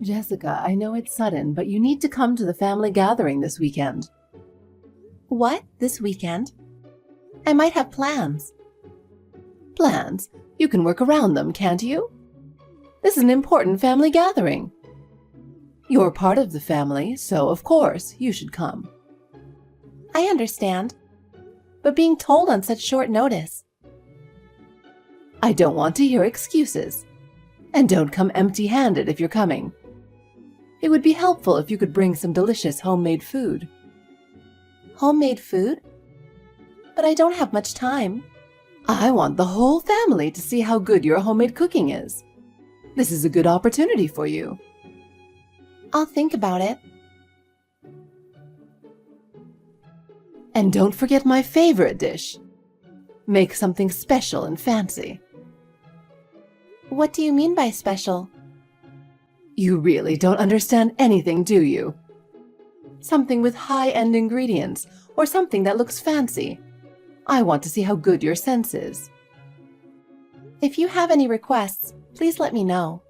Jessica, I know it's sudden, but you need to come to the family gathering this weekend. What? This weekend? I might have plans. Plans? You can work around them, can't you? This is an important family gathering. You're part of the family, so of course you should come. I understand, but being told on such short notice. I don't want to hear excuses. And don't come empty-handed if you're coming. It would be helpful if you could bring some delicious homemade food. Homemade food? But I don't have much time. I want the whole family to see how good your homemade cooking is. This is a good opportunity for you. I'll think about it. And don't forget my favorite dish. Make something special and fancy. What do you mean by special? You really don't understand anything, do you? Something with high-end ingredients, or something that looks fancy. I want to see how good your sense is. If you have any requests, please let me know.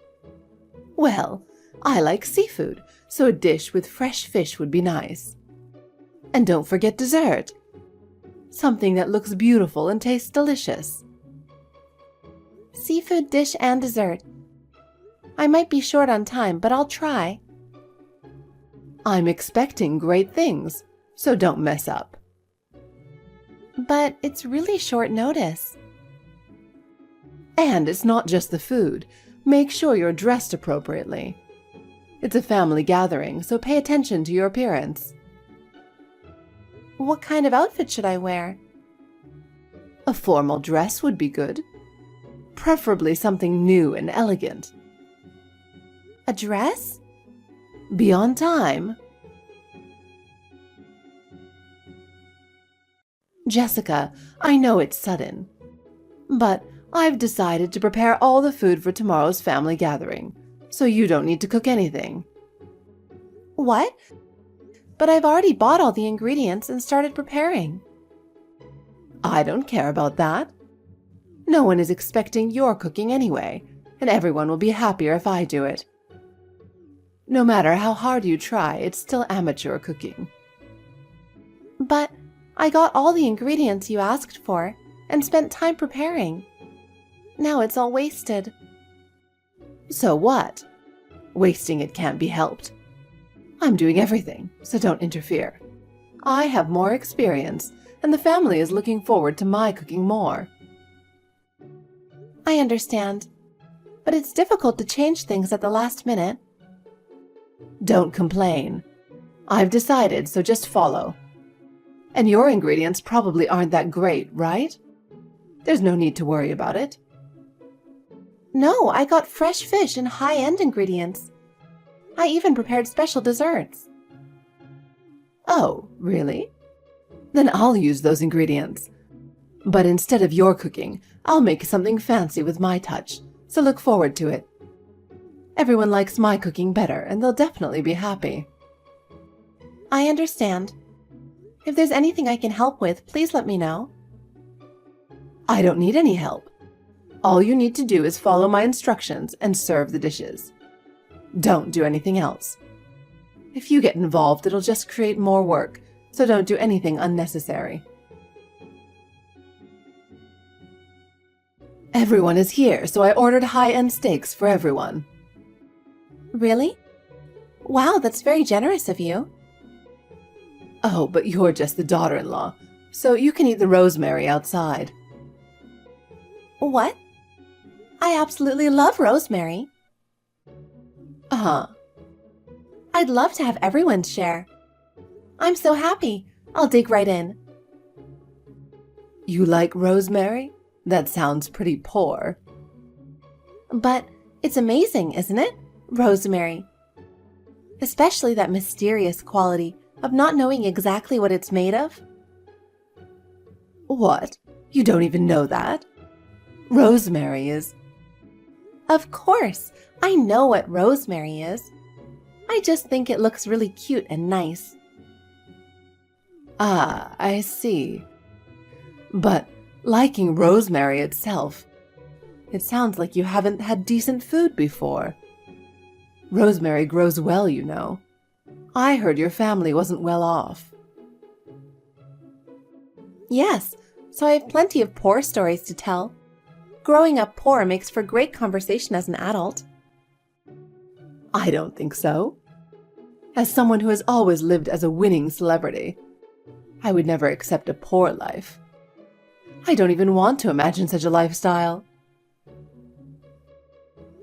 Well, I like seafood, so a dish with fresh fish would be nice. And don't forget dessert. Something that looks beautiful and tastes delicious. Seafood dish and dessert. I might be short on time, but I'll try. I'm expecting great things, so don't mess up. But it's really short notice. And it's not just the food. Make sure you're dressed appropriately. It's a family gathering, so pay attention to your appearance. What kind of outfit should I wear? A formal dress would be good. Preferably something new and elegant. A dress? Be on time. Jessica, I know it's sudden, but I've decided to prepare all the food for tomorrow's family gathering, so you don't need to cook anything. What? But I've already bought all the ingredients and started preparing. I don't care about that. No one is expecting your cooking anyway, and everyone will be happier if I do it. No matter how hard you try, it's still amateur cooking. But I got all the ingredients you asked for and spent time preparing. Now it's all wasted. So what? Wasting it can't be helped. I'm doing everything, so don't interfere. I have more experience, and the family is looking forward to my cooking more. I understand, but it's difficult to change things at the last minute. Don't complain. I've decided, so just follow. And your ingredients probably aren't that great, right? There's no need to worry about it. No, I got fresh fish and high-end ingredients. I even prepared special desserts. Oh, really? Then I'll use those ingredients. But instead of your cooking, I'll make something fancy with my touch, so look forward to it. Everyone likes my cooking better, and they'll definitely be happy. I understand. If there's anything I can help with, please let me know. I don't need any help. All you need to do is follow my instructions and serve the dishes. Don't do anything else. If you get involved, it'll just create more work, so don't do anything unnecessary. Everyone is here, so I ordered high-end steaks for everyone. Really? Wow, that's very generous of you. Oh, but you're just the daughter-in-law, so you can eat the rosemary outside. What? I absolutely love rosemary. Uh-huh. I'd love to have everyone share. I'm so happy. I'll dig right in. You like rosemary? That sounds pretty poor. But it's amazing, isn't it? Rosemary. Especially that mysterious quality of not knowing exactly what it's made of. What? You don't even know that? Rosemary is... Of course, I know what rosemary is. I just think it looks really cute and nice. Ah, I see. But liking rosemary itself, it sounds like you haven't had decent food before. Rosemary grows well, you know. I heard your family wasn't well off. Yes, so I have plenty of poor stories to tell. Growing up poor makes for great conversation as an adult. I don't think so. As someone who has always lived as a winning celebrity, I would never accept a poor life. I don't even want to imagine such a lifestyle.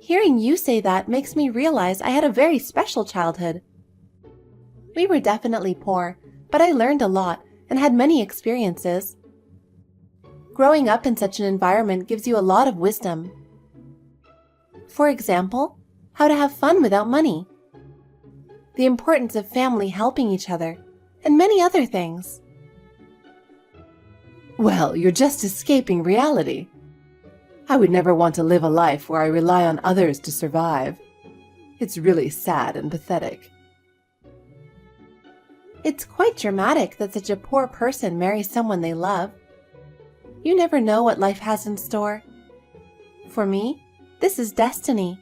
Hearing you say that makes me realize I had a very special childhood. We were definitely poor, but I learned a lot and had many experiences. Growing up in such an environment gives you a lot of wisdom. For example, how to have fun without money, the importance of family helping each other, and many other things. Well, you're just escaping reality. I would never want to live a life where I rely on others to survive. It's really sad and pathetic. It's quite dramatic that such a poor person marries someone they love. You never know what life has in store. For me, this is destiny.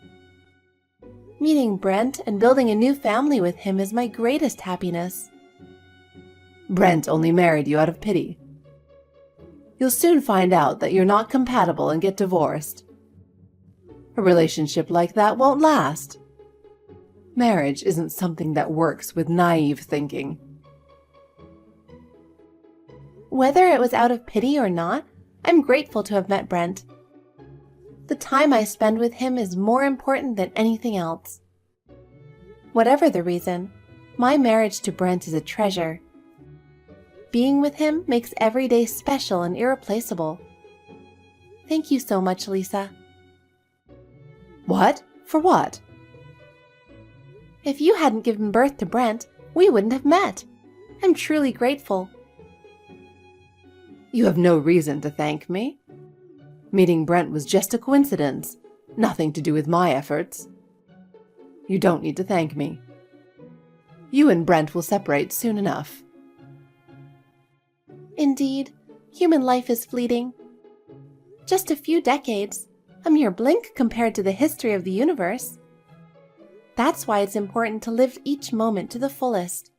Meeting Brent and building a new family with him is my greatest happiness. Brent only married you out of pity. You'll soon find out that you're not compatible and get divorced. A relationship like that won't last. Marriage isn't something that works with naive thinking. Whether it was out of pity or not, I'm grateful to have met Brent. The time I spend with him is more important than anything else. Whatever the reason, my marriage to Brent is a treasure. Being with him makes every day special and irreplaceable. Thank you so much, Lisa. What? For what? If you hadn't given birth to Brent, we wouldn't have met. I'm truly grateful. You have no reason to thank me. Meeting Brent was just a coincidence, nothing to do with my efforts. You don't need to thank me. You and Brent will separate soon enough. Indeed, human life is fleeting. Just a few decades, a mere blink compared to the history of the universe. That's why it's important to live each moment to the fullest.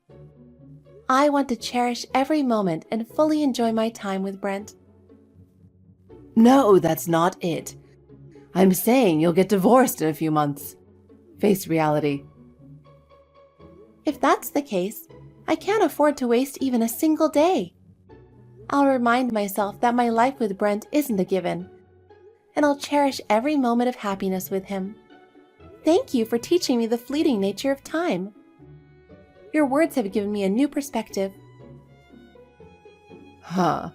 I want to cherish every moment and fully enjoy my time with Brent. No, that's not it. I'm saying you'll get divorced in a few months. Face reality. If that's the case, I can't afford to waste even a single day. I'll remind myself that my life with Brent isn't a given, and I'll cherish every moment of happiness with him. Thank you for teaching me the fleeting nature of time. Your words have given me a new perspective. Huh.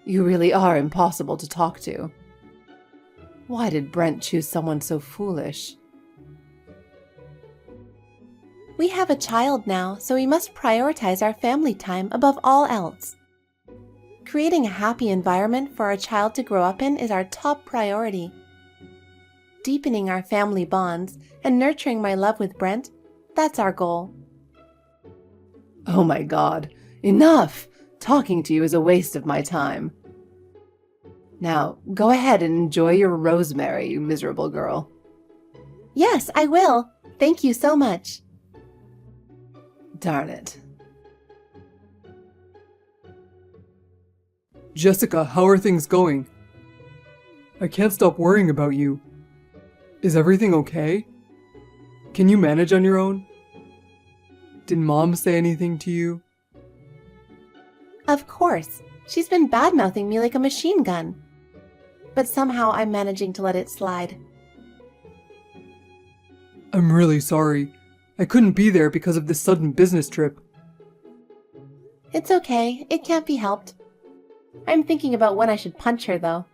You really are impossible to talk to. Why did Brent choose someone so foolish? We have a child now, so we must prioritize our family time above all else. Creating a happy environment for our child to grow up in is our top priority. Deepening our family bonds and nurturing my love with Brent, that's our goal. Oh my God. Enough! Talking to you is a waste of my time. Now, go ahead and enjoy your rosemary, you miserable girl. Yes, I will. Thank you so much. Darn it. Jessica, how are things going? I can't stop worrying about you. Is everything okay? Can you manage on your own? Did Mom say anything to you? Of course. She's been bad-mouthing me like a machine gun. But somehow I'm managing to let it slide. I'm really sorry. I couldn't be there because of this sudden business trip. It's okay. It can't be helped. I'm thinking about when I should punch her, though.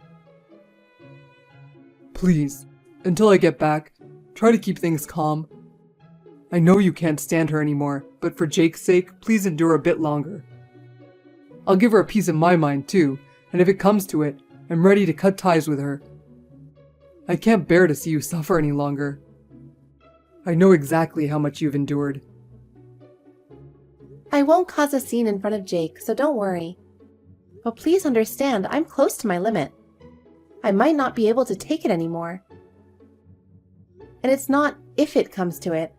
Please, until I get back, try to keep things calm. I know you can't stand her anymore, but for Jake's sake, please endure a bit longer. I'll give her a piece of my mind too, and if it comes to it, I'm ready to cut ties with her. I can't bear to see you suffer any longer. I know exactly how much you've endured. I won't cause a scene in front of Jake, so don't worry. But please understand, I'm close to my limit. I might not be able to take it anymore. and it's not if it comes to it.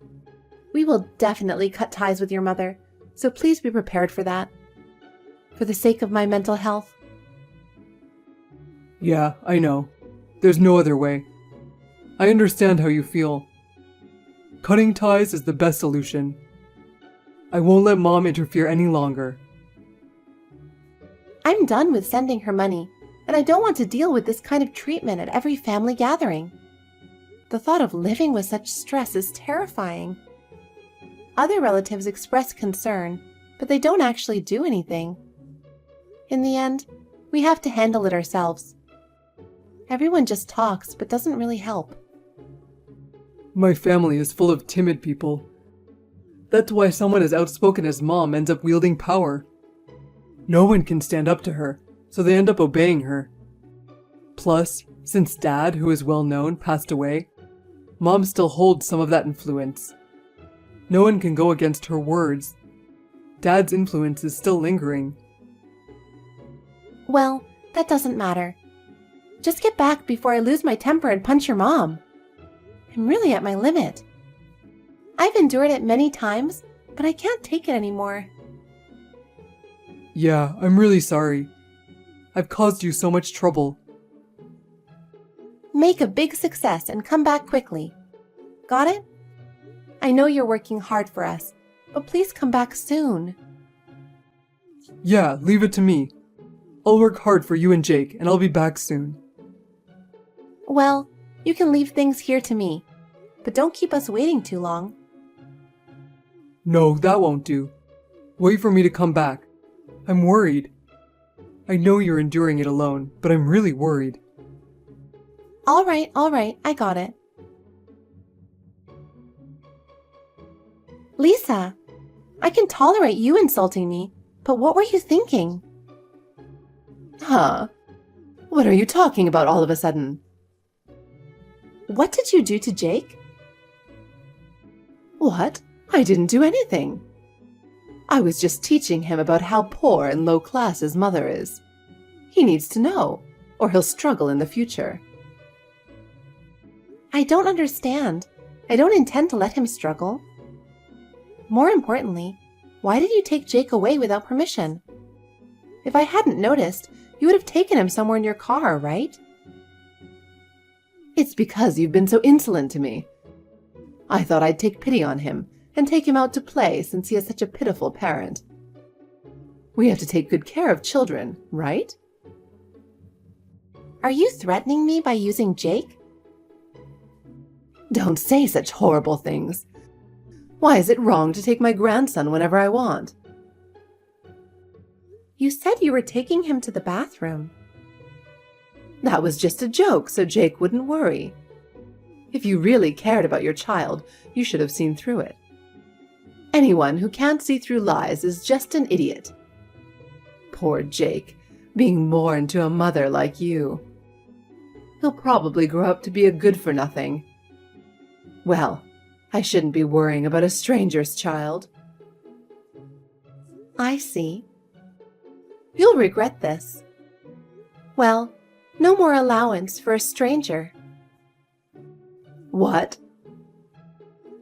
We will definitely cut ties with your mother, so please be prepared for that. For the sake of my mental health. Yeah, I know. There's no other way. I understand how you feel. Cutting ties is the best solution. I won't let Mom interfere any longer. I'm done with sending her money, and I don't want to deal with this kind of treatment at every family gathering. The thought of living with such stress is terrifying. Other relatives express concern, but they don't actually do anything. In the end, we have to handle it ourselves. Everyone just talks, but doesn't really help. My family is full of timid people. That's why someone as outspoken as Mom ends up wielding power. No one can stand up to her, so they end up obeying her. Plus, since Dad, who is well known, passed away, Mom still holds some of that influence. No one can go against her words. Dad's influence is still lingering. Well, that doesn't matter. Just get back before I lose my temper and punch your mom. I'm really at my limit. I've endured it many times, but I can't take it anymore. Yeah, I'm really sorry. I've caused you so much trouble. Make a big success and come back quickly. Got it? I know you're working hard for us, but please come back soon. Yeah, leave it to me. I'll work hard for you and Jake, and I'll be back soon. Well, you can leave things here to me, but don't keep us waiting too long. No, that won't do. Wait for me to come back. I'm worried. I know you're enduring it alone, but I'm really worried. All right, I got it. Lisa, I can tolerate you insulting me, but what were you thinking? Huh? What are you talking about all of a sudden? What did you do to Jake? What? I didn't do anything. I was just teaching him about how poor and low class his mother is. He needs to know, or he'll struggle in the future. I don't understand. I don't intend to let him struggle. More importantly, why did you take Jake away without permission? If I hadn't noticed, you would have taken him somewhere in your car, right? It's because you've been so insolent to me. I thought I'd take pity on him and take him out to play since he has such a pitiful parent. We have to take good care of children, right? Are you threatening me by using Jake? Don't say such horrible things. Why is it wrong to take my grandson whenever I want? You said you were taking him to the bathroom. That was just a joke so Jake wouldn't worry. If you really cared about your child, you should have seen through it. Anyone who can't see through lies is just an idiot. Poor Jake, being born to a mother like you. He'll probably grow up to be a good-for-nothing. Well, I shouldn't be worrying about a stranger's child. I see. You'll regret this. Well, no more allowance for a stranger. What?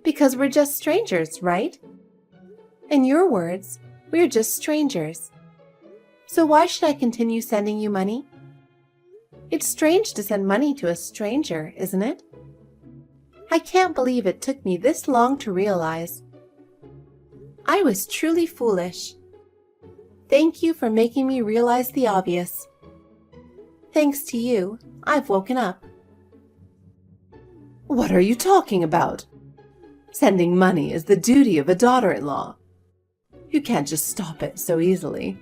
Because we're just strangers, right? In your words, we're just strangers. So why should I continue sending you money? It's strange to send money to a stranger, isn't it? I can't believe it took me this long to realize. I was truly foolish. Thank you for making me realize the obvious. Thanks to you, I've woken up. What are you talking about? Sending money is the duty of a daughter-in-law. You can't just stop it so easily.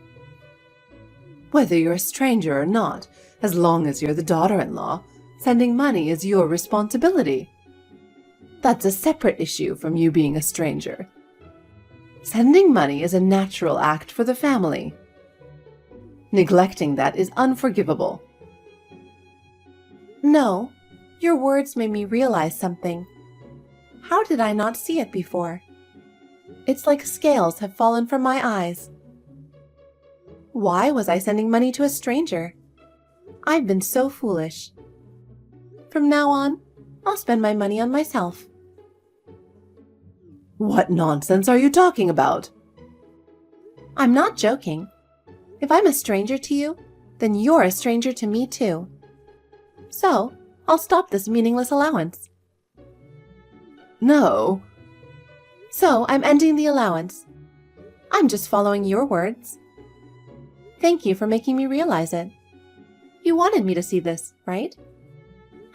Whether you're a stranger or not, as long as you're the daughter-in-law, sending money is your responsibility. That's a separate issue from you being a stranger. Sending money is a natural act for the family. Neglecting that is unforgivable. No, your words made me realize something. How did I not see it before? It's like scales have fallen from my eyes. Why was I sending money to a stranger? I've been so foolish. From now on, I'll spend my money on myself. What nonsense are you talking about? I'm not joking. If I'm a stranger to you, then you're a stranger to me too. So, I'll stop this meaningless allowance. No. So, I'm ending the allowance. I'm just following your words. Thank you for making me realize it. You wanted me to see this, right?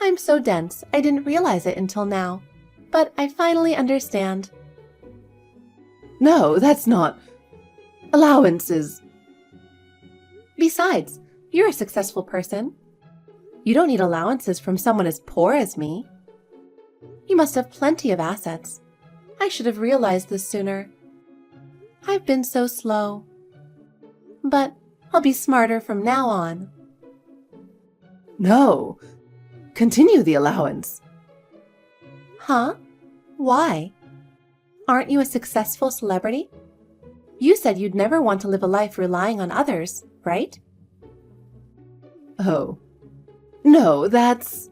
I'm so dense, I didn't realize it until now. But I finally understand. No, that's not. Allowances. Besides, you're a successful person. You don't need allowances from someone as poor as me. You must have plenty of assets. I should have realized this sooner. I've been so slow. But I'll be smarter from now on. No. Continue the allowance. Huh? Why? Aren't you a successful celebrity? You said you'd never want to live a life relying on others, right? Oh. No, that's...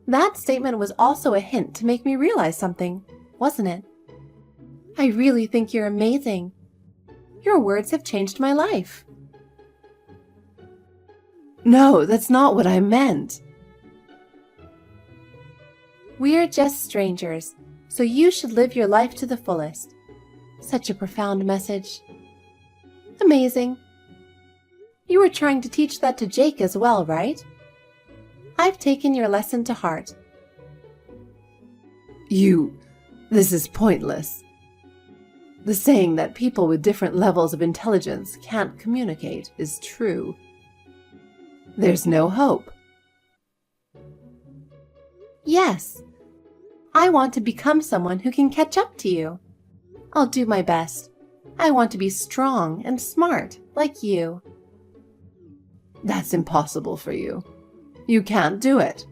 That statement was also a hint to make me realize something, wasn't it? I really think you're amazing. Your words have changed my life. No, that's not what I meant. We're just strangers, so you should live your life to the fullest. Such a profound message. Amazing. You were trying to teach that to Jake as well, right? I've taken your lesson to heart. This is pointless. The saying that people with different levels of intelligence can't communicate is true. There's no hope. Yes. I want to become someone who can catch up to you. I'll do my best. I want to be strong and smart like you. That's impossible for you. You can't do it.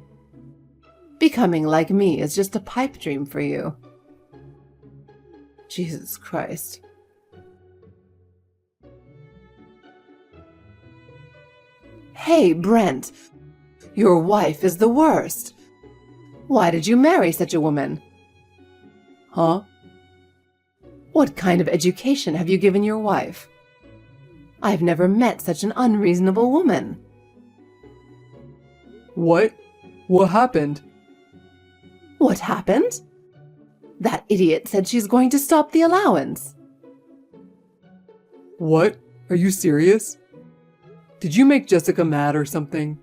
Becoming like me is just a pipe dream for you. Jesus Christ. Hey, Brent. Your wife is the worst. Why did you marry such a woman? Huh? What kind of education have you given your wife? I've never met such an unreasonable woman. What? What happened? What happened? That idiot said she's going to stop the allowance. What? Are you serious? Did you make Jessica mad or something?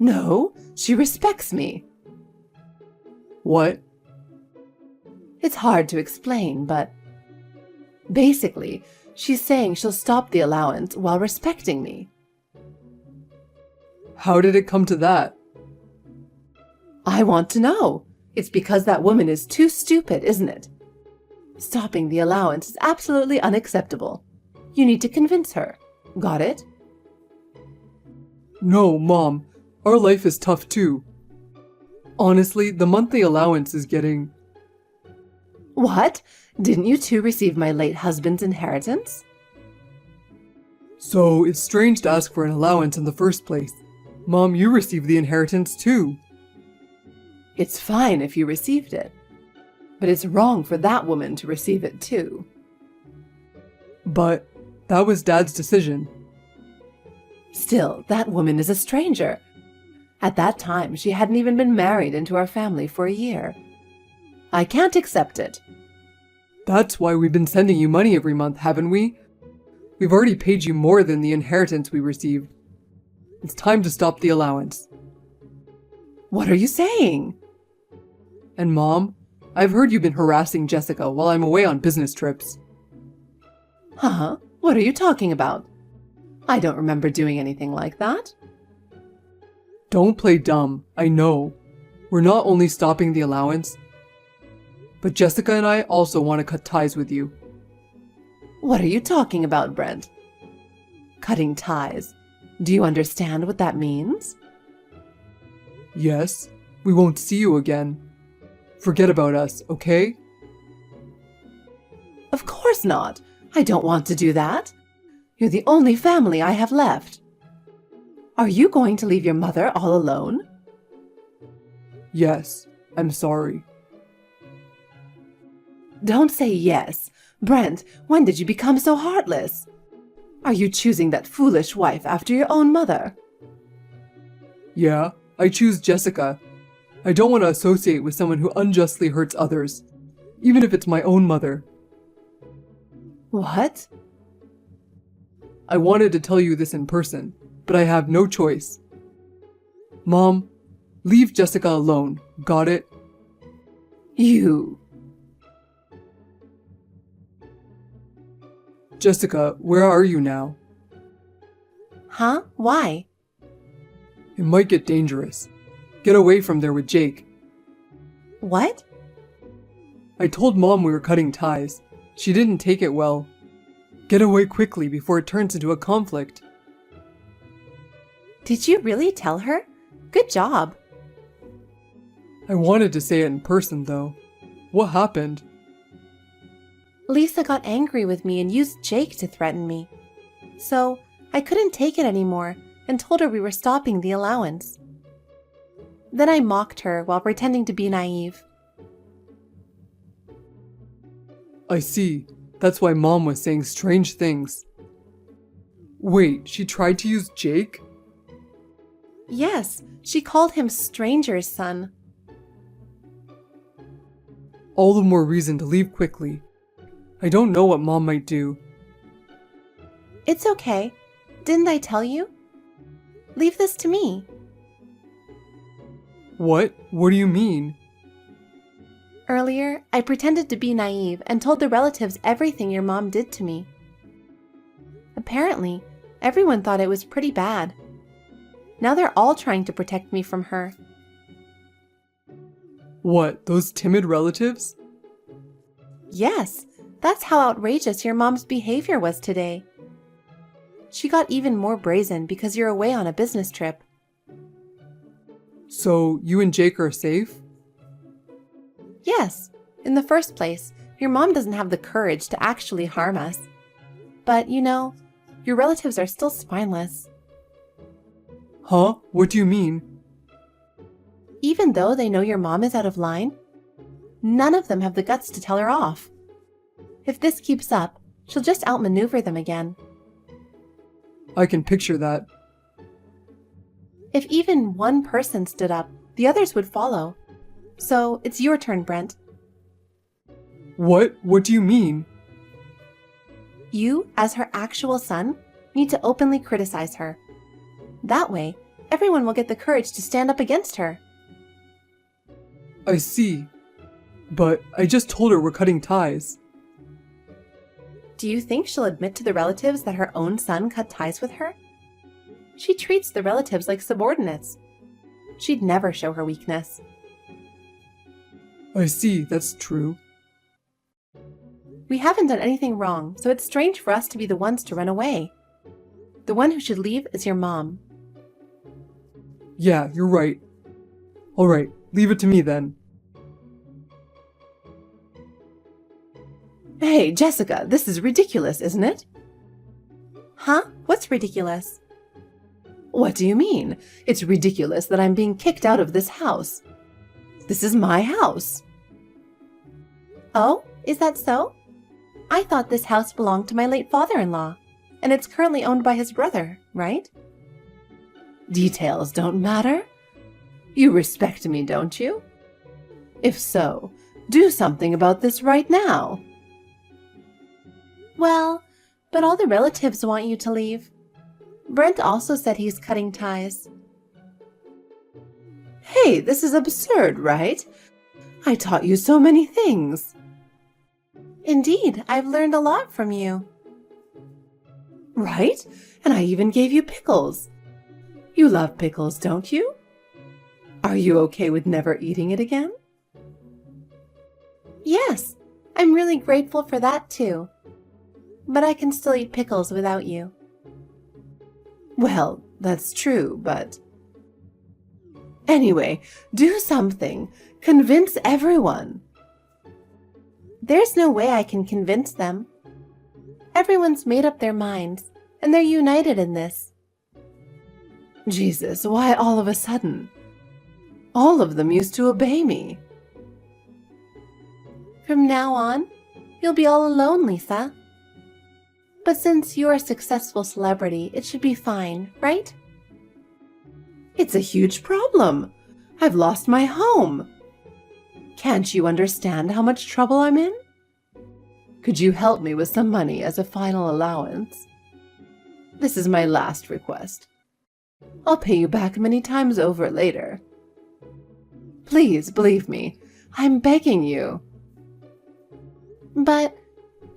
No, she respects me. What? It's hard to explain, but basically, she's saying she'll stop the allowance while respecting me. How did it come to that? I want to know. It's because that woman is too stupid, isn't it? Stopping the allowance is absolutely unacceptable. You need to convince her. Got it? No, Mom. Our life is tough too. Honestly, the monthly allowance is getting... What? Didn't you two receive my late husband's inheritance? So, it's strange to ask for an allowance in the first place. Mom, you received the inheritance too. It's fine if you received it, but it's wrong for that woman to receive it too. But that was Dad's decision. Still, that woman is a stranger. At that time, she hadn't even been married into our family for a year. I can't accept it. That's why we've been sending you money every month, haven't we? We've already paid you more than the inheritance we received. It's time to stop the allowance. What are you saying? And Mom, I've heard you've been harassing Jessica while I'm away on business trips. Huh? What are you talking about? I don't remember doing anything like that. Don't play dumb, I know. We're not only stopping the allowance, but Jessica and I also want to cut ties with you. What are you talking about, Brent? Cutting ties. Do you understand what that means? Yes, we won't see you again. Forget about us, okay? Of course not. I don't want to do that. You're the only family I have left. Are you going to leave your mother all alone? Yes, I'm sorry. Don't say yes. Brent, when did you become so heartless? Are you choosing that foolish wife after your own mother? Yeah, I choose Jessica. I don't want to associate with someone who unjustly hurts others, even if it's my own mother. What? I wanted to tell you this in person, but I have no choice. Mom, leave Jessica alone, got it? You. Jessica, where are you now? Huh? Why? It might get dangerous. Get away from there with Jake. What? I told Mom we were cutting ties. She didn't take it well. Get away quickly before it turns into a conflict. Did you really tell her? Good job. I wanted to say it in person, though. What happened? Lisa got angry with me and used Jake to threaten me. So, I couldn't take it anymore and told her we were stopping the allowance. Then I mocked her while pretending to be naive. I see. That's why Mom was saying strange things. Wait, she tried to use Jake? Yes, she called him stranger's son. All the more reason to leave quickly. I don't know what Mom might do. It's okay. Didn't I tell you? Leave this to me. What? What do you mean? Earlier, I pretended to be naive and told the relatives everything your mom did to me. Apparently, everyone thought it was pretty bad. Now they're all trying to protect me from her. What, those timid relatives? Yes, that's how outrageous your mom's behavior was today. She got even more brazen because you're away on a business trip. So, you and Jake are safe? Yes, in the first place, your mom doesn't have the courage to actually harm us. But, you know, your relatives are still spineless. Huh? What do you mean? Even though they know your mom is out of line, none of them have the guts to tell her off. If this keeps up, she'll just outmaneuver them again. I can picture that. If even one person stood up, the others would follow. So it's your turn, Brent. What? What do you mean? You, as her actual son, need to openly criticize her. That way, everyone will get the courage to stand up against her. I see. But I just told her we're cutting ties. Do you think she'll admit to the relatives that her own son cut ties with her? She treats the relatives like subordinates. She'd never show her weakness. I see, that's true. We haven't done anything wrong, so it's strange for us to be the ones to run away. The one who should leave is your mom. Yeah, you're right. Alright, leave it to me then. Hey, Jessica, this is ridiculous, isn't it? Huh? What's ridiculous? What do you mean? It's ridiculous that I'm being kicked out of this house. This is my house. Oh, is that so? I thought this house belonged to my late father-in-law, and it's currently owned by his brother, right? Details don't matter. You respect me, don't you? If so, do something about this right now. Well, but all the relatives want you to leave. Brent also said he's cutting ties. Hey, this is absurd, right? I taught you so many things. Indeed, I've learned a lot from you. Right? And I even gave you pickles. You love pickles, don't you? Are you okay with never eating it again? Yes, I'm really grateful for that too. But I can still eat pickles without you. Well, that's true, but... Anyway, do something. Convince everyone. There's no way I can convince them. Everyone's made up their minds, and they're united in this. Jesus, why all of a sudden? All of them used to obey me. From now on, you'll be all alone, Lisa. But since you're a successful celebrity, it should be fine, right? It's a huge problem. I've lost my home. Can't you understand how much trouble I'm in? Could you help me with some money as a final allowance? This is my last request. I'll pay you back many times over later. Please believe me. I'm begging you. But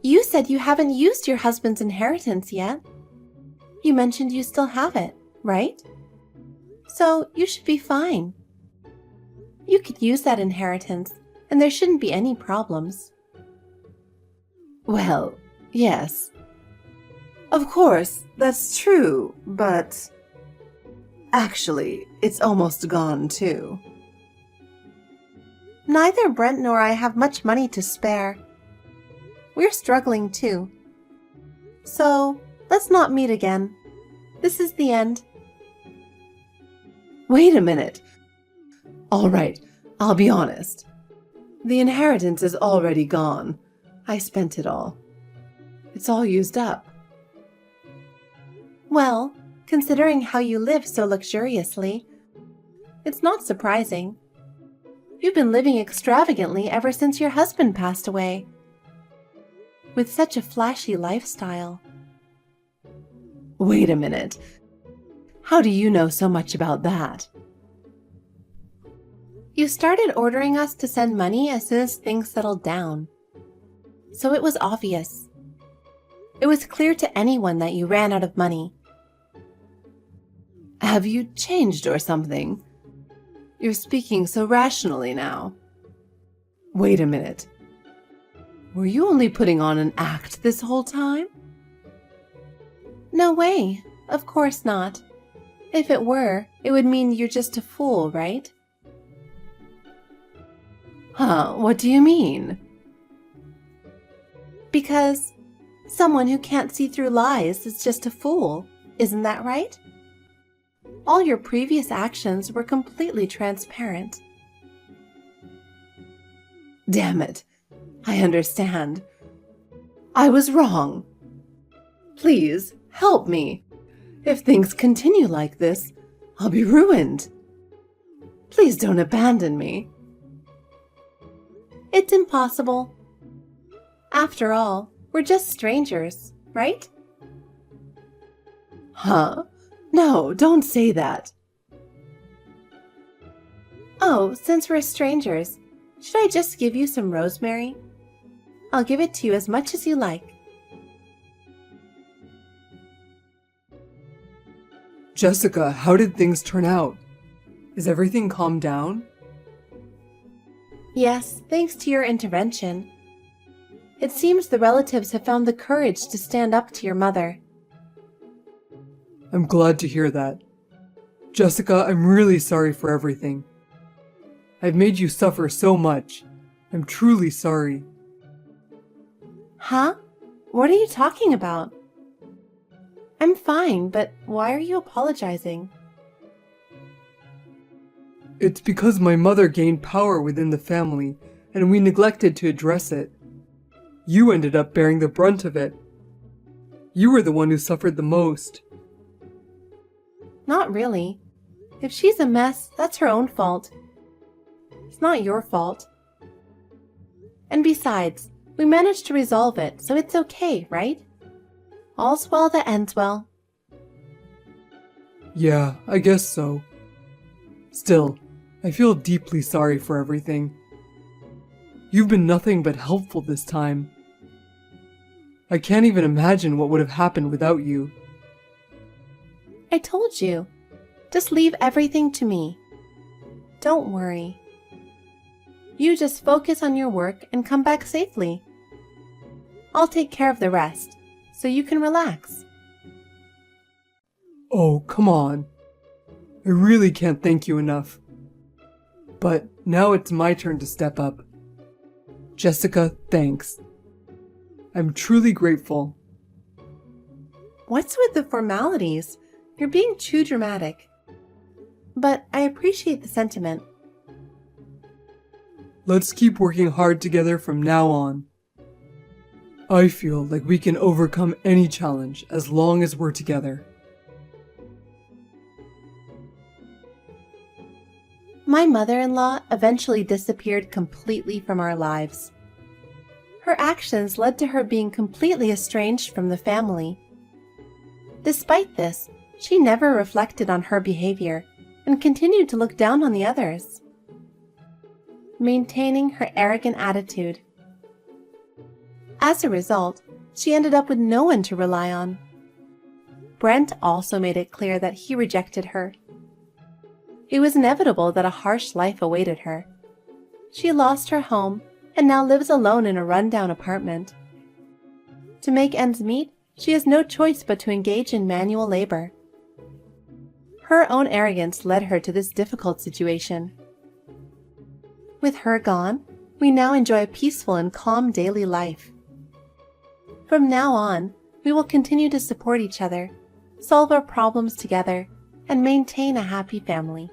you said you haven't used your husband's inheritance yet. You mentioned you still have it, right? So you should be fine. You could use that inheritance, and there shouldn't be any problems. Well, yes. Of course, that's true, but... Actually, it's almost gone too. Neither Brent nor I have much money to spare. We're struggling too. So, let's not meet again. This is the end. Wait a minute. All right, I'll be honest. The inheritance is already gone. I spent it all. It's all used up. Well, considering how you live so luxuriously, it's not surprising. You've been living extravagantly ever since your husband passed away. With such a flashy lifestyle. Wait a minute. How do you know so much about that? You started ordering us to send money as soon as things settled down. So it was obvious. It was clear to anyone that you ran out of money. Have you changed or something? You're speaking so rationally now. Wait a minute. Were you only putting on an act this whole time? No way. Of course not. If it were, it would mean you're just a fool, right? Huh, what do you mean? Because someone who can't see through lies is just a fool, isn't that right? All your previous actions were completely transparent. Damn it. I understand. I was wrong. Please, help me. If things continue like this, I'll be ruined. Please don't abandon me. It's impossible. After all, we're just strangers, right? Huh? No, don't say that. Oh, since we're strangers, should I just give you some rosemary? I'll give it to you as much as you like. Jessica, how did things turn out? Is everything calmed down? Yes, thanks to your intervention. It seems the relatives have found the courage to stand up to your mother. I'm glad to hear that. Jessica, I'm really sorry for everything. I've made you suffer so much. I'm truly sorry. Huh? What are you talking about? I'm fine, but why are you apologizing? It's because my mother gained power within the family, and we neglected to address it. You ended up bearing the brunt of it. You were the one who suffered the most. Not really. If she's a mess, that's her own fault. It's not your fault. And besides, we managed to resolve it, so it's okay, right? All's well that ends well. Yeah, I guess so. Still, I feel deeply sorry for everything. You've been nothing but helpful this time. I can't even imagine what would have happened without you. I told you. Just leave everything to me. Don't worry. You just focus on your work and come back safely. I'll take care of the rest, so you can relax. Oh, come on. I really can't thank you enough. But now it's my turn to step up. Jessica, thanks. I'm truly grateful. What's with the formalities? You're being too dramatic. But I appreciate the sentiment. Let's keep working hard together from now on. I feel like we can overcome any challenge as long as we're together. My mother-in-law eventually disappeared completely from our lives. Her actions led to her being completely estranged from the family. Despite this, she never reflected on her behavior and continued to look down on the others, maintaining her arrogant attitude. As a result, she ended up with no one to rely on. Brent also made it clear that he rejected her. It was inevitable that a harsh life awaited her. She lost her home and now lives alone in a rundown apartment. To make ends meet, she has no choice but to engage in manual labor. Her own arrogance led her to this difficult situation. With her gone, we now enjoy a peaceful and calm daily life. From now on, we will continue to support each other, solve our problems together, and maintain a happy family.